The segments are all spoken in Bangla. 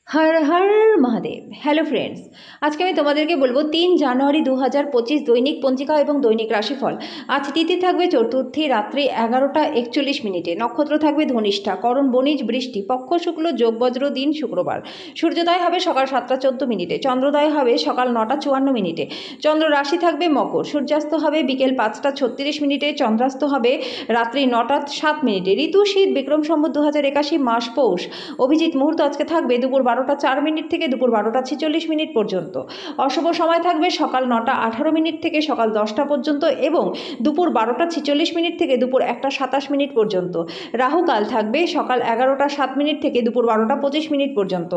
হর হর মহাদেব। হ্যালো ফ্রেন্ডস, আজকে আমি তোমাদেরকে বলবো 3 জানুয়ারি 2025 দৈনিক পঞ্জিকা এবং দৈনিক রাশিফল। আজ তিথি থাকবে চতুর্থী, রাত্রি 11টা 41 মিনিটে। নক্ষত্র থাকবে ধনিষ্ঠা, করণ বণিজ, বৃষ্টি, পক্ষ শুক্ল, যোগ বজ্র, দিন শুক্রবার। সূর্যোদয় হবে সকাল 7টা 14 মিনিটে, চন্দ্রোদয় হবে সকাল 9টা 54 মিনিটে। চন্দ্র রাশি থাকবে মকর, সূর্যাস্ত হবে বিকেল 5টা 36 মিনিটে, চন্দ্রাস্ত হবে রাত্রি 9টা 7 মিনিটে। ঋতু শীত, বিক্রম সম্বত 2081, মাস পৌষ। অভিজিৎ মুহূর্ত আজকে থাকবে দুপুর 12টা 4 মিনিট থেকে দুপুর 12টা 46 মিনিট পর্যন্ত। অশুভ সময় থাকবে সকাল 9টা 18 মিনিট থেকে সকাল 10টা পর্যন্ত এবং দুপুর 12টা 46 মিনিট থেকে দুপুর 1টা 27 মিনিট পর্যন্ত। রাহুকাল থাকবে সকাল 11টা 7 মিনিট থেকে দুপুর 12টা 25 মিনিট পর্যন্ত।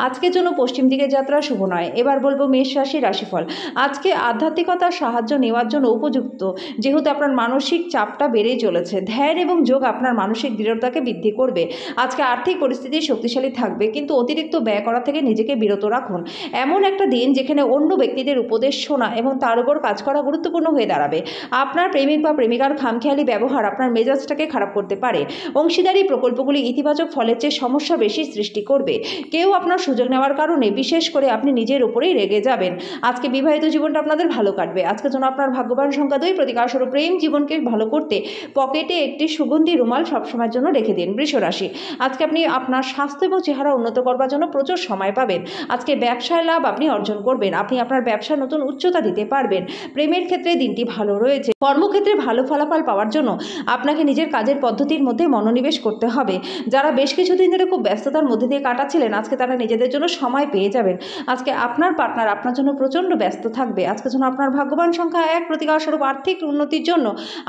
আজকের জন্য পশ্চিম দিকে যাত্রা শুভ নয়। এবার বলবো মেষ রাশির রাশিফল। আজকে আধ্যাত্মিকতার সাহায্য নেওয়ার জন্য উপযুক্ত, যেহেতু আপনার মানসিক চাপটা বেড়েই চলেছে। ধ্যান এবং যোগ আপনার মানসিক দৃঢ়তাকে বৃদ্ধি করবে। আজকে আর্থিক পরিস্থিতি শক্তিশালী থাকবে, কিন্তু অতিরিক্ত ব্যয় করা থেকে নিজেকে বিরত রাখুন। এমন একটা দিন যেখানে অন্য ব্যক্তিদের উপদেশ শোনা এবং তার উপর কাজ করা গুরুত্বপূর্ণ হয়ে দাঁড়াবে। আপনার প্রেমিক বা প্রেমিকার খামখেয়ালি ব্যবহার আপনার মেজাজটাকে খারাপ করতে পারে। অংশীদারি প্রকল্পগুলি ইতিবাচক ফলের চেয়ে সমস্যা বেশি সৃষ্টি করবে। কেউ আপনার সুযোগ নেওয়ার কারণে বিশেষ করে আপনি নিজের উপরেই রেগে যাবেন। আজকে বিবাহিত জীবনটা আপনাদের ভালো কাটবে। আজকের জন্য আপনার ভাগ্যবান সংখ্যা 2। প্রতিকারস্বরূপ প্রেম জীবনকে ভালো করতে পকেটে একটি সুগন্ধি রুমাল সবসময়ের জন্য রেখে দিন। বৃষ রাশি, আজকে আপনি আপনার স্বাস্থ্য এবং চেহারা উন্নত করবার জন্য প্রচুর সময় পাবেন। আজকে ব্যবসায় লাভ আপনি অর্জন করবেন। আপনি আপনার ব্যবসা নতুন উচ্চতা দিতে পারবেন। প্রেমের ক্ষেত্রে দিনটি ভালো রয়েছে। কর্মক্ষেত্রে ভালো ফলাফল পাওয়ার জন্য আপনাকে নিজের কাজের পদ্ধতির মধ্যে মনোনিবেশ করতে হবে। যারা বেশ কিছুদিন ধরে খুব ব্যস্ততার মধ্যে দিয়ে কাটাচ্ছিলেন, আজকে তারা নিজেদের জন্য সময় পেয়ে যাবেন। আজকে আপনার পার্টনার আপনার জন্য প্রচণ্ড ব্যস্ত থাকবে। আজকের জন্য আপনার ভাগ্যবান সংখ্যা 1। প্রতিকারস্বরূপ আর্থিক উন্নতির জন্য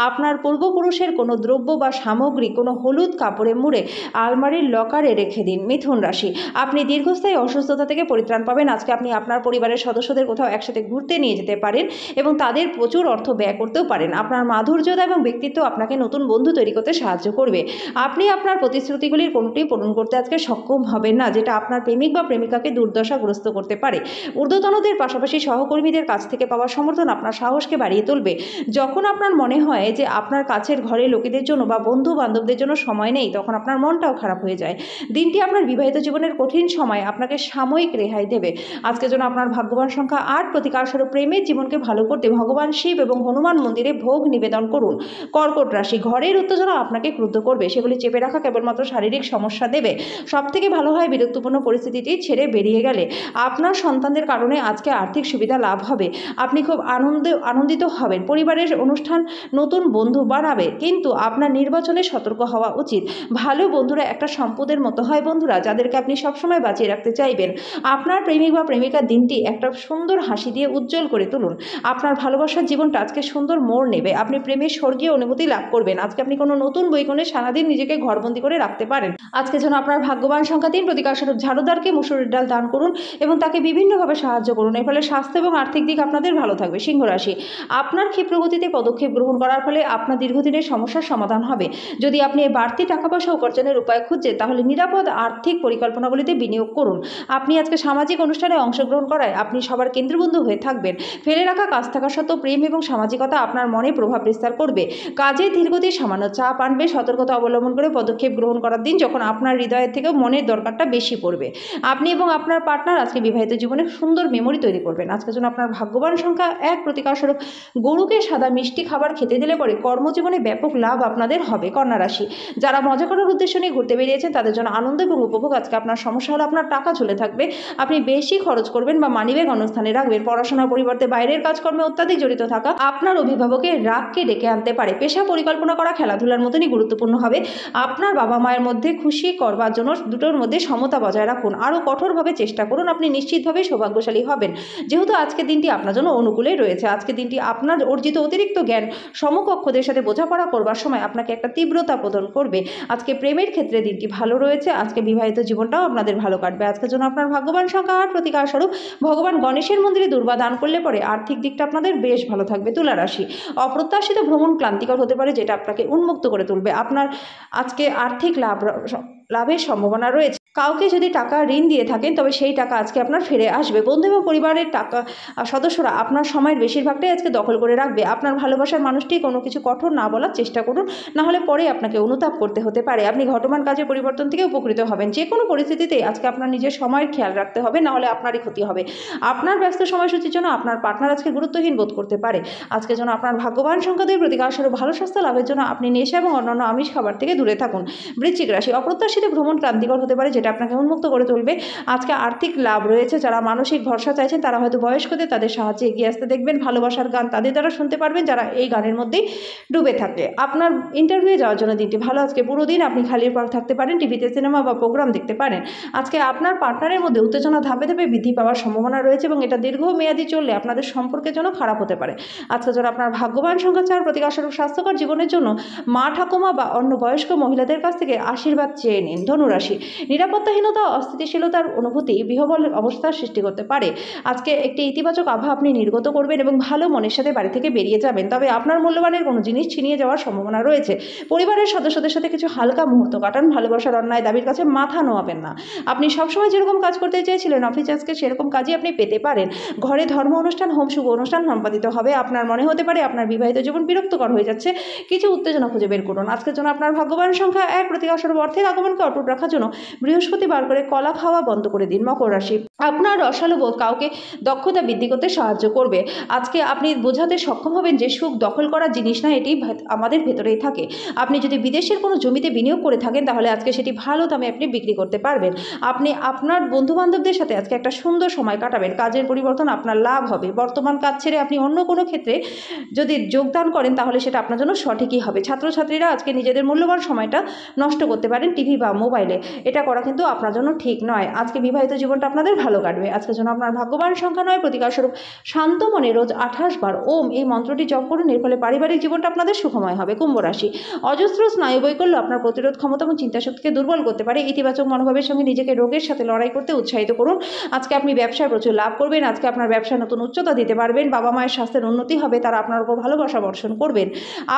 আপনার পূর্বপুরুষের কোনো দ্রব্য বা সামগ্রী কোনো হলুদ কাপড়ে মুড়ে আলমারির লকারে রেখে দিন। মিথুন রাশি, আপনি দীর্ঘস্থায়ী অসুস্থতা থেকে পরিত্রাণ পাবেন। আজকে আপনি আপনার পরিবারের সদস্যদের কোথাও একসাথে ঘুরতে নিয়ে যেতে পারেন এবং তাদের প্রচুর অর্থ ব্যয় করতেও পারেন। আপনার মাধুর্যতা এবং ব্যক্তিত্ব আপনাকে নতুন বন্ধু তৈরি করতে সাহায্য করবে। আপনি আপনার প্রতিশ্রুতিগুলির কোনোটি পূরণ করতে আজকে সক্ষম হবেন না, যেটা আপনার প্রেমিক বা প্রেমিকাকে দুর্দশাগ্রস্ত করতে পারে। ঊর্ধ্বতনদের পাশাপাশি সহকর্মীদের কাছ থেকে পাওয়া সমর্থন আপনার সাহসকে বাড়িয়ে তুলবে। যখন আপনার মনে হয় যে আপনার কাছের ঘরে লোকেদের জন্য বা বন্ধু বান্ধবদের জন্য সময় নেই, তখন আপনার মনটাও খারাপ হয়ে যায়। দিনটি আপনার বিবাহিত জীবনের কঠিন সময় আপনাকে সাময়িক রেহাই দেবে। আজকের জন্য আপনার ভাগ্যবান সংখ্যা 8। প্রতিকারস্বরূপ প্রেমের জীবনকে ভালো করতে ভগবান শিব এবং হনুমান মন্দিরে ভোগ নিবেদন করুন। কর্কট রাশি, ঘরের উত্তেজনা আপনাকে ক্রুদ্ধ করবে, সেগুলি চেপে রাখা কেবলমাত্র শারীরিক সমস্যা দেবে। সবথেকে ভালো হয় বিরক্তপূর্ণ পরিস্থিতিটি ছেড়ে বেরিয়ে গেলে। আপনার সন্তানদের কারণে আজকে আর্থিক সুবিধা লাভ হবে। আপনি খুব আনন্দিত হবেন। পরিবারের অনুষ্ঠান নতুন বন্ধু বানাবে, কিন্তু আপনার নির্বাচনে সতর্ক হওয়া উচিত। ভালো বন্ধুরা একটা সম্পদের মতো হয় বন্ধুরা, যাদেরকে আপনি সবসময় বাঁচিয়ে রাখতে চাইবেন। আপনার প্রেমিক বা প্রেমিকার দিনটি একটা সুন্দর হাসি দিয়ে উজ্জ্বল করে তুলুন। আপনার ভালোবাসার জীবনটা আজকে সুন্দর মোড় নেবে। আপনি প্রেমের স্বর্গীয় অনুভূতি লাভ করবেন। আজকে আপনি কোনো নতুন বই কিনে সারাদিন নিজেকে ঘরবন্দি করে রাখতে পারেন। আজকে যেন আপনার ভাগ্যবান সংখ্যা 3। প্রতিকারস্বরূপ ঝাড়ুদারকে মুসুরির ডাল দান করুন এবং তাকে বিভিন্নভাবে সাহায্য করুন। এর ফলে স্বাস্থ্য এবং আর্থিক দিক আপনাদের ভালো থাকবে। সিংহ রাশি, আপনার ক্ষিপ্র গতিতে পদক্ষেপ গ্রহণ করার ফলে আপনার দীর্ঘদিনের সমস্যার সমাধান হবে। যদি আপনি বাড়তি টাকা পয়সা উপার্জনের উপায় খুঁজছেন, তাহলে নিরাপদ আর্থিক পরিকল্পনাগুলিতে বিনিয়োগ করুন। আপনি আজকে সামাজিক অনুষ্ঠানে অংশগ্রহণ করায় আপনি সবার কেন্দ্রবিন্দু হয়ে থাকবেন। ফেলে রাখা কাজ থাকা সত্ত্বেও প্রেম এবং সামাজিকতা আপনার মনে প্রভাব বিস্তার করবে। কাজে ধীরগতির সামান্য চাপ আনবে। সতর্কতা অবলম্বন করে পদক্ষেপ গ্রহণ করার দিন, যখন আপনার হৃদয়ের থেকেও মনের দরকারটা বেশি পড়বে। আপনি এবং আপনার পার্টনার আজকে বিবাহিত জীবনে সুন্দর মেমোরি তৈরি করবেন। আজকের জন্য আপনার ভাগ্যবান সংখ্যা 1। প্রতিকারস্বরূপ গরুকে সাদা মিষ্টি খাবার খেতে দিলে পরে কর্মজীবনে ব্যাপক লাভ আপনাদের হবে। কন্যা রাশি, যারা মজা করার উদ্দেশ্য নিয়ে ঘুরতে বেরিয়েছেন, তাদের জন্য আনন্দ এবং উপভোগ। আজকে আপনার সমস্যা হলো আপনার টাকা ঝুলে থাকবে। আপনি বেশি খরচ করবেন বা মানিব্যাগ অন্যস্থানে রাখবেন। পড়াশোনার পরিবর্তে বাইরের কাজকর্মে অত্যাধিক জড়িত থাকা আপনার অভিভাবকের রাগকে ডেকে আনতে পারে। পেশা পরিকল্পনা করা খেলাধুলার মতনই গুরুত্বপূর্ণ হবে। আপনার বাবা মায়ের মধ্যে খুশি করবার জন্য দুটোর মধ্যে সমতা বজায় রাখুন। আরও কঠোরভাবে চেষ্টা করুন। আপনি নিশ্চিতভাবে সৌভাগ্যশালী হবেন, যেহেতু আজকের দিনটি আপনার জন্য অনুকূলে রয়েছে। আজকের দিনটি আপনার অর্জিত অতিরিক্ত জ্ঞান সমকক্ষদের সাথে বোঝাপড়া করবার সময় আপনাকে একটা তীব্রতা প্রদান করবে। আজকে প্রেমের ক্ষেত্রে দিনটি ভালো রয়েছে। আজকে বিবাহিত জীবনটাও আপনাদের ভালো কাটবে। আজকের জন্য আপনার ভাগ্যবান সংখ্যা 8। প্রতিকারস্বরূপ ভগবান গণেশের মন্দিরে দুর্বা দান করলে পরে আর্থিক দিকটা আপনাদের বেশ ভালো থাকবে। তুলা রাশি, অপ্রত্যাশিত ভ্রমণ ক্লান্তিকর হতে পারে, যেটা আপনাকে উন্মুক্ত করে তুলবে। আপনার আজকে আর্থিক লাভের সম্ভাবনা রয়েছে। কাউকে যদি টাকা ঋণ দিয়ে থাকেন তবে সেই টাকা আজকে আপনার ফিরে আসবে। বন্ধু এবং পরিবারের টাকা সদস্যরা আপনার সময়ের বেশিরভাগটাই আজকে দখল করে রাখবে। আপনার ভালোবাসার মানুষটি কোনো কিছু কঠোর না বলার চেষ্টা করুন, না হলে পরে আপনাকে অনুতাপ করতে হতে পারে। আপনি ঘটমান কাজের পরিবর্তন থেকে উপকৃত হবেন। যে কোনো পরিস্থিতিতে আজকে আপনার নিজের সময়ের খেয়াল রাখতে হবে, না হলে আপনারই ক্ষতি হবে। আপনার ব্যস্ত সময়সূচির জন্য আপনার পার্টনার আজকে গুরুত্বহীন বোধ করতে পারে। আজকের জন্য আপনার ভাগ্যবান সংখ্যা 2 প্রতিকারস্বরূপ ভালো স্বাস্থ্য লাভের জন্য আপনি নেশা এবং অন্যান্য আমিষ খাবার থেকে দূরে থাকুন। বৃশ্চিক রাশি, অপ্রত্যাশিত ভ্রমণ ক্রান্তিকর হতে পারে, যেটা আপনাকে উন্মুক্ত করে তুলবে। আজকে আর্থিক লাভ রয়েছে। যারা মানসিক ভরসা চাইছেন তারা হয়তো বয়স্কদের তাদের সাহায্যে এগিয়ে আসতে দেখবেন। ভালোবাসার গান তাদের দ্বারা শুনতে পারবেন যারা এই গানের মধ্যেই ডুবে থাকে। আপনার ইন্টারভিউ যাওয়ার জন্য দিনটি ভালো। আজকে পুরো দিন আপনি খালির পর থাকতে পারেন, টিভিতে সিনেমা বা প্রোগ্রাম দেখতে পারেন। আজকে আপনার পার্টনারের মধ্যে উত্তেজনা ধাপে ধাপে বৃদ্ধি পাওয়ার সম্ভাবনা রয়েছে এবং এটা দীর্ঘমেয়াদী চললে আপনাদের সম্পর্কের জন্য খারাপ হতে পারে। আজকে যারা আপনার ভাগ্যবান সংখ্যা 4 প্রতিকারস্বরূপ স্বাস্থ্যকর জীবনের জন্য মা ঠাকুমা বা অন্য বয়স্ক মহিলাদের কাছ থেকে আশীর্বাদ চেয়ে নিন। ধনুরাশি, নিরাপত্তাহীনতা অস্থিতিশীলতার অনুভূতি বিহবল অবস্থার সৃষ্টি করতে পারে। আজকে একটি ইতিবাচক আবহাওয়া আপনি নির্গত করবেন এবং ভালো মনের সাথে বাড়ি থেকে বেরিয়ে যাবেন। তবে আপনার মূল্যবানের কোনো জিনিস ছিনিয়ে যাওয়ার সম্ভাবনা রয়েছে। পরিবারের সদস্যদের সাথে কিছু হালকা মুহূর্ত কাটান। ভালোবাসার অন্যায় দাবির কাছে মাথা নোয়াবেন না। আপনি সবসময় যেরকম কাজ করতে চেয়েছিলেন অফিসে, আজকে সেরকম কাজই আপনি পেতে পারেন। ঘরে ধর্ম অনুষ্ঠান, হোম শুভ অনুষ্ঠান সম্পাদিত হবে। আপনার মনে হতে পারে আপনার বিবাহিত জীবন বিরক্তকর হয়ে যাচ্ছে। কিছু উত্তেজনা খুঁজে বের করুন। আজকের জন্য আপনার ভাগ্যবান সংখ্যা 1 প্রতিকারস্বরূপ অর্থের আগমনকে অটুট রাখার জন্য বৃহস্পতিবার করে কলা খাওয়া বন্ধ করে দিন। মকর রাশি, আপনার রসালো বোধ কাউকে দক্ষতা বৃদ্ধি করতে সাহায্য করবে। আজকে আপনি বোঝাতে সক্ষম হবেন যে সুখ দখল করার জিনিস না, এটি আমাদের ভেতরেই থাকে। আপনি যদি বিদেশের কোনো জমিতে বিনিয়োগ করে থাকেন তাহলে আজকে সেটি ভালো দামে আপনি বিক্রি করতে পারবেন। আপনি আপনার বন্ধুবান্ধবদের সাথে আজকে একটা সুন্দর সময় কাটাবেন। কাজের পরিবর্তন আপনার লাভ হবে। বর্তমান কাজ ছেড়ে আপনি অন্য কোনো ক্ষেত্রে যদি যোগদান করেন তাহলে সেটা আপনার জন্য সঠিকই হবে। ছাত্রছাত্রীরা আজকে নিজেদের মূল্যবান সময়টা নষ্ট করতে পারেন টিভি বা মোবাইলে। এটা করা কিন্তু আপনার জন্য ঠিক নয়। আজকে বিবাহিত জীবনটা আপনাদের ভালো কাটবে। আজকের জন্য আপনার ভাগ্যবান সংখ্যা 9 প্রতিকারস্বরূপ শান্ত মনে রোজ 28 বার ওম এই মন্ত্রটি জপ করুন। এর ফলে পারিবারিক জীবনটা আপনাদের সুখময় হবে। কুম্ভ রাশি, অজস্র স্নায়ুবৈকল্য আপনার প্রতিরোধ ক্ষমতা এবং চিন্তাশক্তিকে দুর্বল করতে পারে। ইতিবাচক মনোভাবের সঙ্গে নিজেকে রোগের সাথে লড়াই করতে উৎসাহিত করুন। আজকে আপনি ব্যবসায় প্রচুর লাভ করবেন। আজকে আপনার ব্যবসায় নতুন উচ্চতা দিতে পারবেন। বাবা মায়ের স্বাস্থ্যের উন্নতি হবে, তারা আপনার উপর ভালোবাসা বর্ষণ করবেন।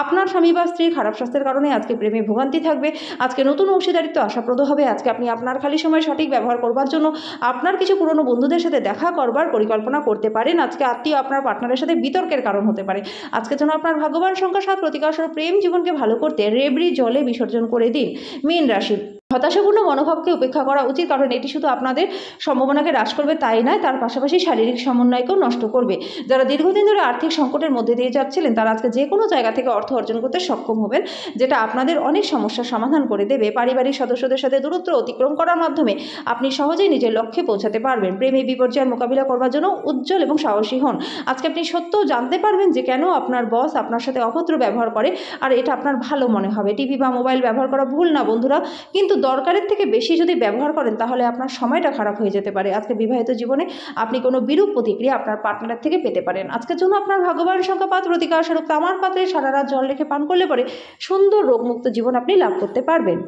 আপনার স্বামী বা স্ত্রীর খারাপ স্বাস্থ্যের কারণে আজকে প্রেমে ভোগান্তি থাকবে। আজকে নতুন অংশীদারিত্ব আশাপ্রদ হবে। আজকে আপনি আপনার খালি সময় সঠিক ব্যবহার করবার জন্য আপনার কিছু পুরনো বন্ধুদের সাথে দেখা করবার পরিকল্পনা করতে পারেন। আজকে আত্মীয় আপনার পার্টনারের সাথে বিতর্কের কারণ হতে পারে। আজকের জন্য আপনার ভাগ্যবান সংখ্যা 7 প্রতিকারস্বরূপ প্রেম জীবনকে ভালো করতে রেবড়ি জলে বিসর্জন করে দিন। মীন রাশি, হতাশাপূর্ণ মনোভাবকে উপেক্ষা করা উচিত, কারণ এটি শুধু আপনাদের সম্ভাবনাকে হ্রাস করবে তাই নয়, তার পাশাপাশি শারীরিক সমন্বয়কেও নষ্ট করবে। যারা দীর্ঘদিন ধরে আর্থিক সংকটের মধ্যে দিয়ে যাচ্ছিলেন তারা আজকে যে কোনো জায়গা থেকে অর্থ অর্জন করতে সক্ষম হবেন, যেটা আপনাদের অনেক সমস্যার সমাধান করে দেবে। পারিবারিক সদস্যদের সাথে দূরত্ব অতিক্রম করার মাধ্যমে আপনি সহজেই নিজের লক্ষ্যে পৌঁছাতে পারবেন। প্রেমে বিপর্যয়ের মোকাবিলা করবার জন্য উজ্জ্বল এবং সাহসী হন। আজকে আপনি সত্য জানতে পারবেন যে কেন আপনার বস আপনার সাথে অভদ্র ব্যবহার করে, আর এটা আপনার ভালো মনে হবে। টিভি বা মোবাইল ব্যবহার করা ভুল না বন্ধুরা, কিন্তু দরকারের থেকে বেশি যদি ব্যবহার করেন তাহলে আপনার সময়টা খারাপ হয়ে যেতে পারে। আজকে বিবাহিত জীবনে আপনি কোনো বিরূপ প্রতিক্রিয়া আপনার পার্টনার থেকে পেতে পারেন। আজকের জন্য আপনার ভাগ্যবান সংখ্যা 5 প্রতিকারস্বরূপ তামার পাত্রে সারা রাত জল রেখে পান করলে পরে সুন্দর রোগমুক্ত জীবন আপনি লাভ করতে পারবেন।